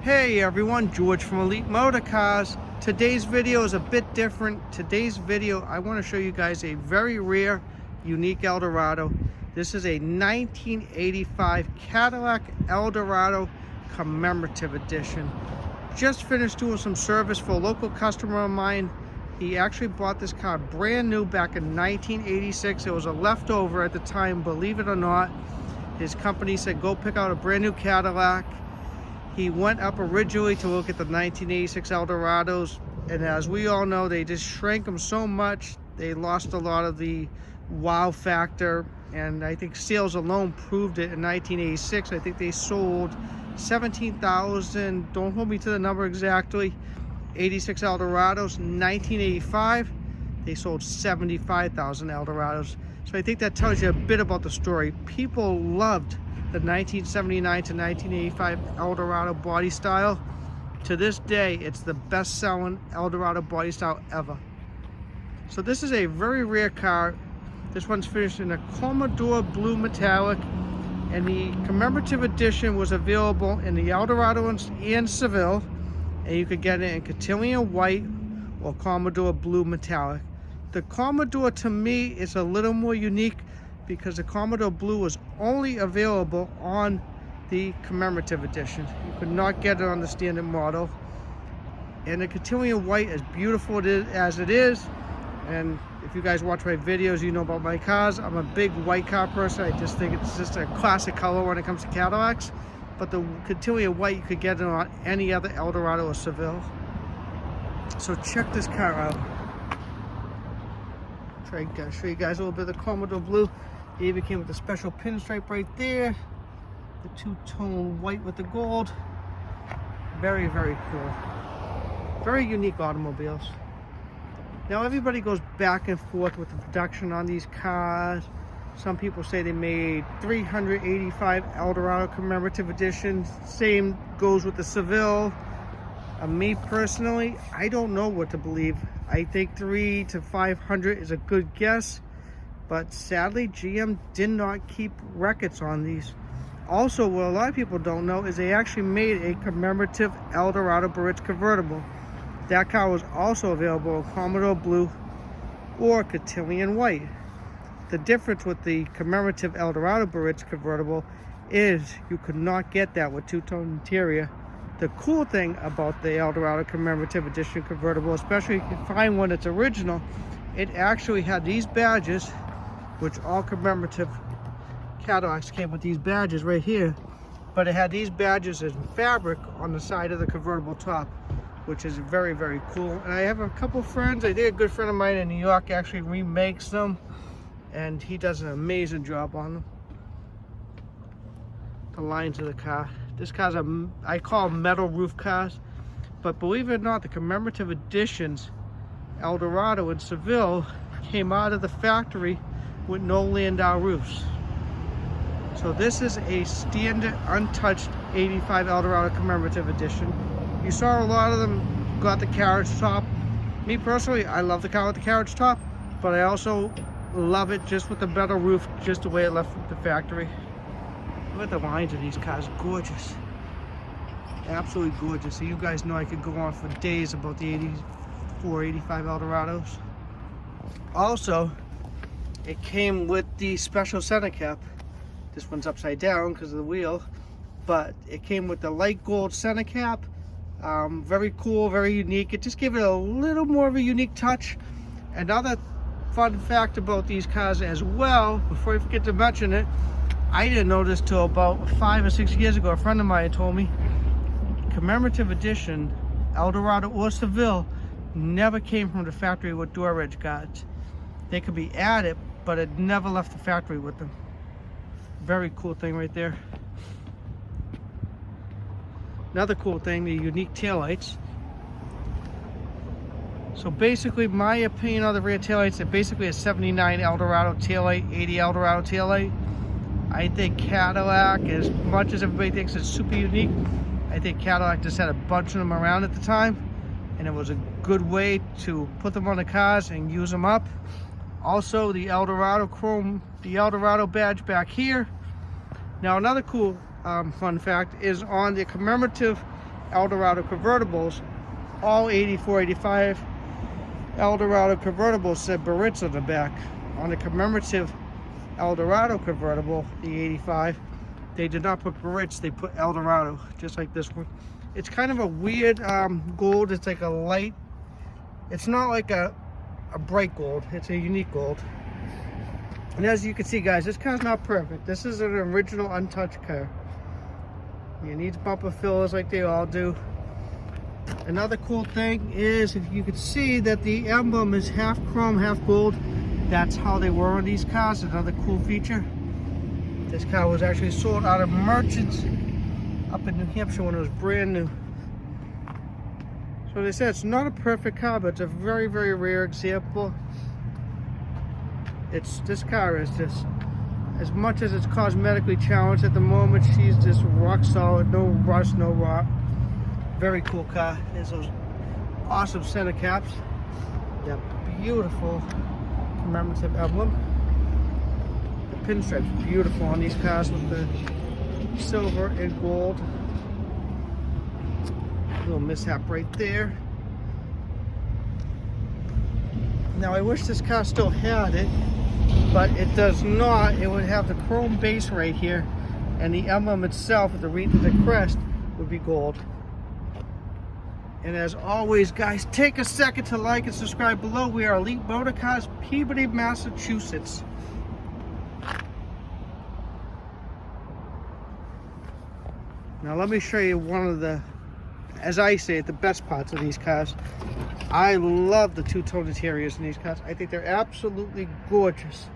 Hey everyone, George from Elite Motor Cars. Today's video is a bit different. Today's video, I want to show you guys a very rare, unique Eldorado. This is a 1985 Cadillac Eldorado Commemorative Edition. Just finished doing some service for a local customer of mine. He actually bought this car brand new back in 1986. It was a leftover at the time, believe it or not. His company said, go pick out a brand new Cadillac. He went up originally to look at the 1986 Eldorados, and as we all know, they just shrank them so much, they lost a lot of the wow factor, and I think sales alone proved it in 1986. I think they sold 17,000, don't hold me to the number exactly, 86 Eldorados. 1985, they sold 75,000 Eldorados. So I think that tells you a bit about the story. People loved the 1979 to 1985 Eldorado body style. To this day, it's the best-selling Eldorado body style ever. So this is a very rare car. This one's finished in a Commodore blue metallic, and the commemorative edition was available in the Eldorado and Seville, and you could get it in Cadillac white or Commodore blue metallic. The Commodore, to me, is a little more unique because the Commodore blue was only available on the commemorative edition. You could not get it on the standard model. And the Cadillac white, as beautiful as it is, and if you guys watch my videos, you know about my cars. I'm a big white car person. I just think it's just a classic color when it comes to Cadillacs. But the Cadillac white, you could get it on any other Eldorado or Seville. So check this car out. Try to show you guys a little bit of the Commodore blue. It even came with a special pinstripe right there. The two-tone white with the gold. Very, very cool. Very unique automobiles. Now everybody goes back and forth with the production on these cars. Some people say they made 385 Eldorado Commemorative Editions. Same goes with the Seville. Me personally, I don't know what to believe. I think 300 to 500 is a good guess. But sadly, GM did not keep records on these. Also, what a lot of people don't know is they actually made a commemorative Eldorado Barrett convertible. That car was also available in Commodore blue or Cadillac white. The difference with the commemorative Eldorado Barrett convertible is you could not get that with two-tone interior. The cool thing about the Eldorado Commemorative Edition convertible, especially if you can find one that's original, it actually had these badges, which all commemorative Cadillacs came with these badges right here, but it had these badges in fabric on the side of the convertible top, which is very, very cool. And I have a couple friends, I think a good friend of mine in New York actually remakes them, and he does an amazing job on them. The lines of the car. This car's I call them metal roof cars, but believe it or not, the commemorative editions, Eldorado and Seville, came out of the factory with no landau roofs. So this is a standard untouched 85 Eldorado Commemorative Edition. You saw a lot of them got the carriage top. Me personally, I love the car with the carriage top, but I also love it just with the metal roof, just the way it left from the factory. Look at the lines of these cars, gorgeous. Absolutely gorgeous. So you guys know I could go on for days about the 84, 85 Eldorados. Also, it came with the special center cap. This one's upside down because of the wheel, but it came with the light gold center cap. Very cool, very unique. It just gave it a little more of a unique touch. Another fun fact about these cars as well, before I forget to mention it, I didn't know this till about 5 or 6 years ago. A friend of mine told me commemorative edition Eldorado or Seville never came from the factory with door edge guards. They could be added, but it never left the factory with them. Very cool thing right there. Another cool thing, the unique taillights. So basically, my opinion on the rear taillights, they're basically a 79 Eldorado taillight, 80 Eldorado taillight. I think Cadillac, as much as everybody thinks it's super unique, I think Cadillac just had a bunch of them around at the time, and it was a good way to put them on the cars and use them up. Also, the Eldorado chrome, the Eldorado badge back here. Now, another cool fun fact is on the commemorative Eldorado convertibles, all 84, 85 Eldorado convertibles said Barrett's on the back. On the commemorative Eldorado convertible, the 85, they did not put Barrett's, they put Eldorado, just like this one. It's kind of a weird gold. It's like a light, it's not like a bright gold, it's a unique gold. And as you can see, guys, this car's not perfect. This is an original untouched car. It needs bumper fillers like they all do. Another cool thing is, if you can see that the emblem is half chrome, half gold. That's how they were on these cars. Another cool feature. This car was actually sold out of Merchants up in New Hampshire when it was brand new. So they said it's not a perfect car, but it's a very, very rare example. This car is just, as much as it's cosmetically challenged at the moment, she's just rock solid, no rust, no rot. Very cool car. There's those awesome center caps. That beautiful commemorative emblem. The pinstripes, beautiful on these cars with the silver and gold. A little mishap right there. Now I wish this car still had it, but it does not. It would have the chrome base right here, and the emblem itself with the wreath and the crest would be gold. And as always, guys, take a second to like and subscribe below. We are Elite Motorcars, Peabody, Massachusetts. Now let me show you one of the, as I say it, the best parts of these cars. I love the two-tone interiors in these cars. I think they're absolutely gorgeous.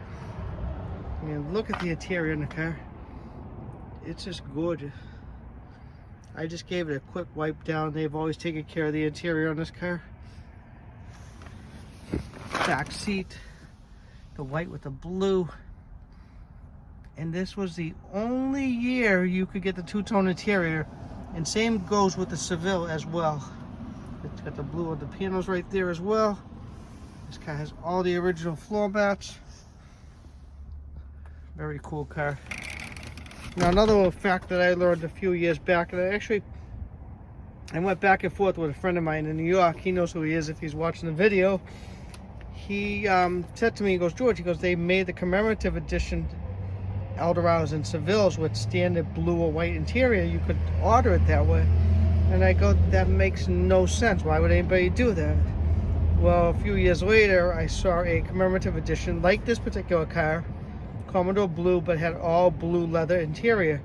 I mean, look at the interior in the car. It's just gorgeous. I just gave it a quick wipe down. They've always taken care of the interior on this car. Back seat, the white with the blue. And this was the only year you could get the two-tone interior. And same goes with the Seville as well. It's got the blue on the panels right there as well. This car has all the original floor mats. Very cool car. Now another little fact that I learned a few years back, and I went back and forth with a friend of mine in New York. He knows who he is if he's watching the video. He said to me, he goes, George, he goes, they made the commemorative edition Eldorados and Sevilles with standard blue or white interior. You could order it that way. And I go, that makes no sense. Why would anybody do that? Well, a few years later, I saw a commemorative edition like this particular car, Commodore blue, but had all blue leather interior.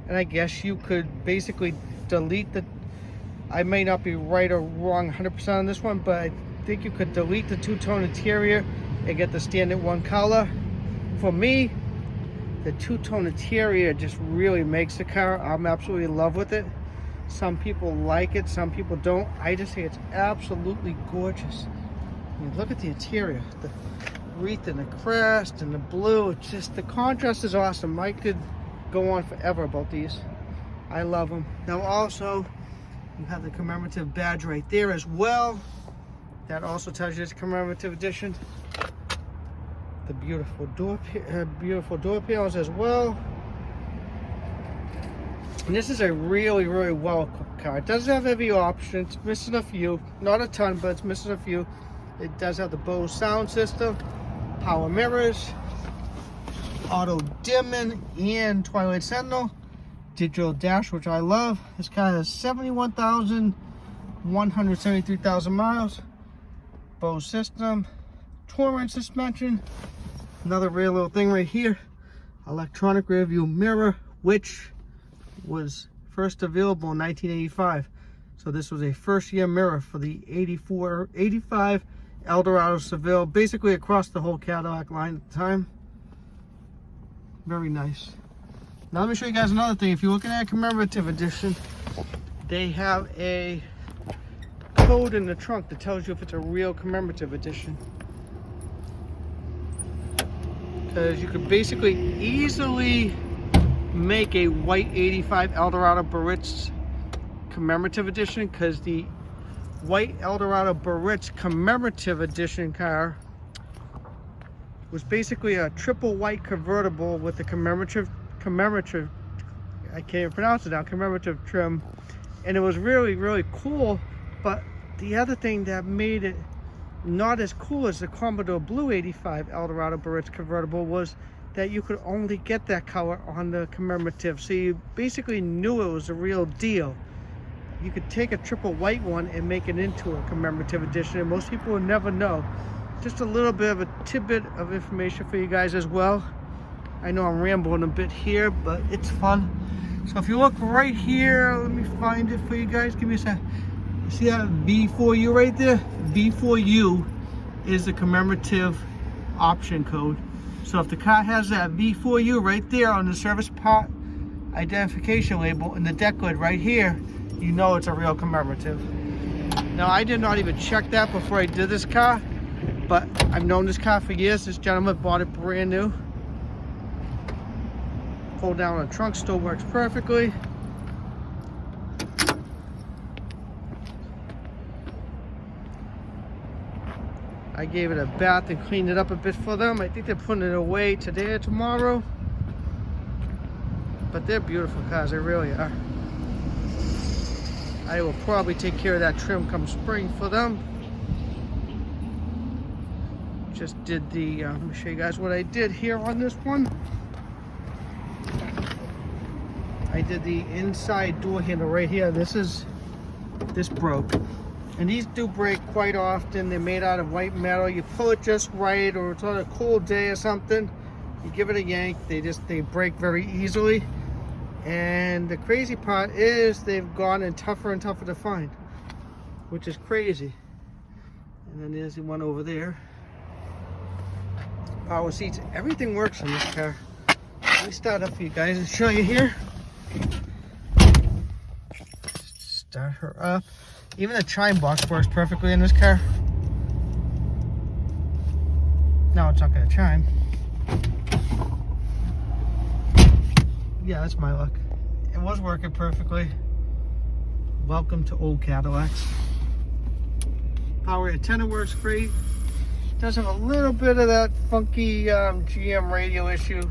And I guess you could basically delete the, I may not be right or wrong 100% on this one, but I think you could delete the two-tone interior and get the standard one color. For me, the two-tone interior just really makes the car. I'm absolutely in love with it. Some people like it, some people don't. I just think it's absolutely gorgeous. I mean, look at the interior, the wreath and the crest and the blue. It's just, the contrast is awesome. I could go on forever about these. I love them. Now also, you have the commemorative badge right there as well. That also tells you it's a commemorative edition. The beautiful door panels as well. And this is a really, really well-equipped car. It doesn't have every option. It's missing a few. Not a ton, but it's missing a few. It does have the Bose sound system, power mirrors, auto dimming, and Twilight Sentinel. Digital dash, which I love. This car has 71,173,000 miles. Bose system, Touring suspension. Another rare little thing right here. Electronic rear view mirror, which was first available in 1985. So this was a first year mirror for the 85 Eldorado Seville, basically across the whole Cadillac line at the time. Very nice. Now let me show you guys another thing. If you're looking at a commemorative edition, they have a code in the trunk that tells you if it's a real commemorative edition. Because you could basically easily make a white 85 Eldorado Barrett's commemorative edition, because the white Eldorado Barrett's commemorative edition car was basically a triple white convertible with the commemorative I can't even pronounce it now, commemorative trim, and it was really, really cool. But the other thing that made it not as cool as the Commodore Blue 85 Eldorado Barrett's convertible was that you could only get that color on the commemorative. So you basically knew it was a real deal. You could take a triple white one and make it into a commemorative edition, and most people would never know. Just a little bit of a tidbit of information for you guys as well. I know I'm rambling a bit here, but it's fun. So if you look right here, let me find it for you guys. Give me a sec. You see that V4U right there? V4U is the commemorative option code. So if the car has that V4U right there on the service part identification label and the deck lid right here, you know it's a real commemorative. Now, I did not even check that before I did this car, but I've known this car for years. This gentleman bought it brand new. Pull down the trunk, still works perfectly. I gave it a bath and cleaned it up a bit for them. I think they're putting it away today or tomorrow. But they're beautiful cars, they really are. I will probably take care of that trim come spring for them. Just did the, let me show you guys what I did here on this one. I did the inside door handle right here. This broke. And these do break quite often. They're made out of white metal. You pull it just right, or it's on a cool day or something, you give it a yank, they break very easily. And the crazy part is they've gotten tougher and tougher to find, which is crazy. And then there's the one over there. Power seats, everything works on this car. Let me start up for you guys and show you here. Start her up. Even the chime box works perfectly in this car. Now it's not gonna chime. Yeah, that's my luck. It was working perfectly. Welcome to old Cadillacs. Power antenna works great. Does have a little bit of that funky GM radio issue.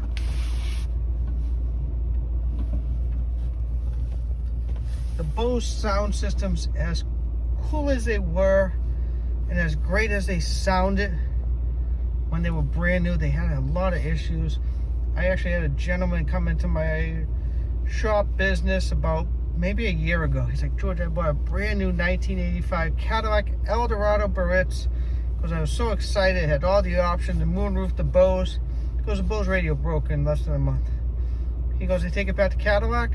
The Bose sound systems, as cool as they were and as great as they sounded when they were brand new, they had a lot of issues. I actually had a gentleman come into my shop business about maybe a year ago. He's like, George, I bought a brand new 1985 Cadillac Eldorado Barrett's because I was so excited. It had all the options, the moonroof, the Bose. He goes, the Bose radio broke in less than a month. He goes, they take it back to Cadillac.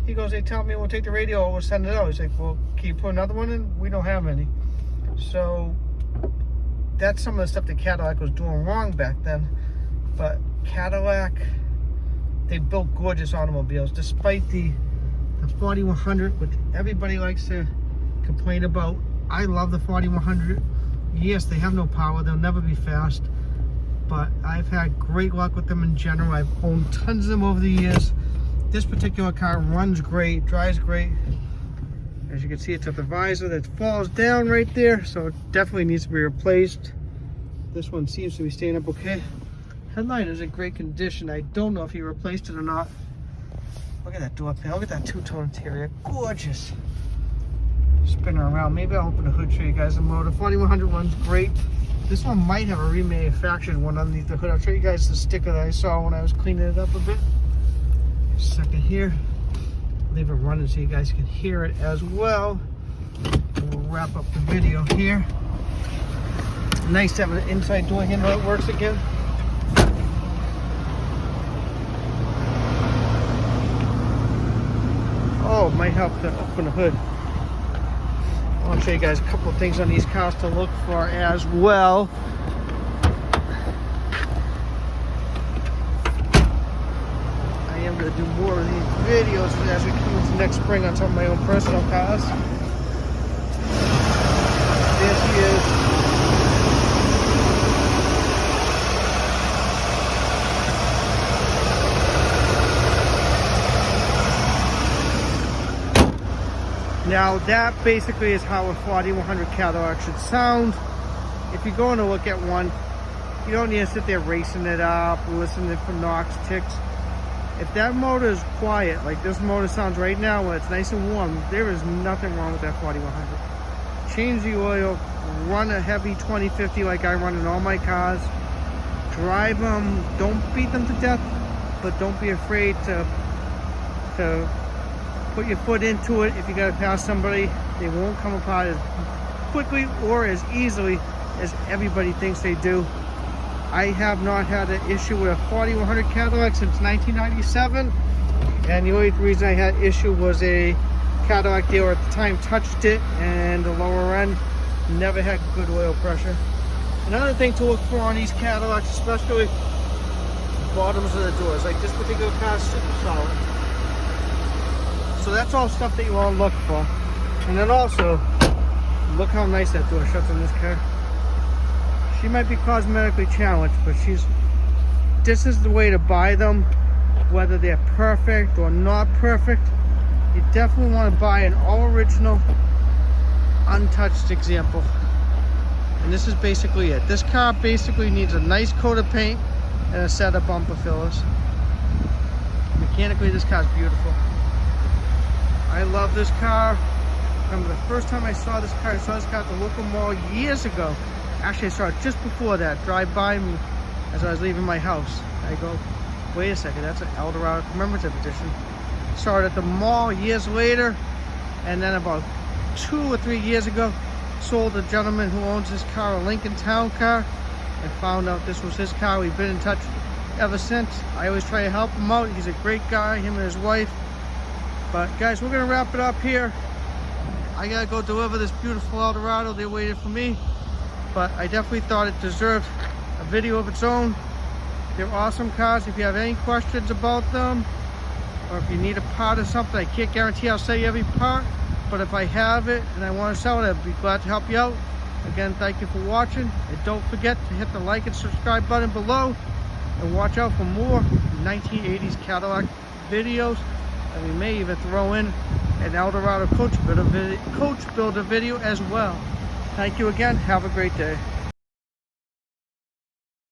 He goes, they tell me we'll take the radio, we'll send it out. He's like, well, can you put another one in? We don't have any. So that's some of the stuff that Cadillac was doing wrong back then. But Cadillac, they built gorgeous automobiles, despite the 4100, which everybody likes to complain about. I love the 4100. Yes, they have no power, they'll never be fast, but I've had great luck with them in general. I've owned tons of them over the years. This particular car runs great, drives great. As you can see, it's at the visor that falls down right there, so it definitely needs to be replaced. This one seems to be staying up okay. Headlight is in great condition. I don't know if he replaced it or not. Look at that door panel. Look at that two-tone interior. Gorgeous. Spin her around. Maybe I'll open the hood, show you guys the motor. 4100 runs great. This one might have a remanufactured one underneath the hood. I'll show you guys the sticker that I saw when I was cleaning it up a bit. Second here. Leave it running so you guys can hear it as well. And we'll wrap up the video here. Nice to have an inside door handle that works again. Oh, it might help to open the hood. I want to show you guys a couple of things on these cars to look for as well. I am going to do more of these videos as we come into next spring on some of my own personal cars. There she is. Now that basically is how a 4100 Cadillac should sound. If you're going to look at one, you don't need to sit there racing it up, listening for knocks, ticks. If that motor is quiet, like this motor sounds right now when it's nice and warm, there is nothing wrong with that 4100. Change the oil, run a heavy 2050 like I run in all my cars. Drive them, don't beat them to death, but don't be afraid to put your foot into it. If you gotta pass somebody, they won't come apart as quickly or as easily as everybody thinks they do. I have not had an issue with a 4100 Cadillac since 1997, and the only reason I had issue was a Cadillac dealer at the time touched it, and the lower end never had good oil pressure. Another thing to look for on these Cadillacs, especially the bottoms of the doors, like this particular car is super solid. So that's all stuff that you want to look for. And then also, look how nice that door shuts on this car. She might be cosmetically challenged, but this is the way to buy them, whether they're perfect or not perfect. You definitely want to buy an all original, untouched example. And this is basically it. This car basically needs a nice coat of paint and a set of bumper fillers. Mechanically, this car is beautiful. I love this car. I remember the first time I saw this car at the local mall years ago. Actually, I saw it just before that, drive by me as I was leaving my house. I go, wait a second, that's an Eldorado Commemorative Edition. Saw it at the mall years later, and then about 2 or 3 years ago, sold a gentleman who owns this car a Lincoln Town Car, and found out this was his car. We've been in touch ever since. I always try to help him out. He's a great guy, him and his wife. But guys, we're gonna wrap it up here. I gotta go deliver this beautiful Eldorado. They waited for me, but I definitely thought it deserved a video of its own. They're awesome cars. If you have any questions about them, or if you need a part of something, I can't guarantee I'll sell you every part, but if I have it and I want to sell it, I'd be glad to help you out. Again, thank you for watching, and don't forget to hit the like and subscribe button below, and watch out for more 1980s Cadillac videos. And we may even throw in an Eldorado coach builder video as well. Thank you again. Have a great day.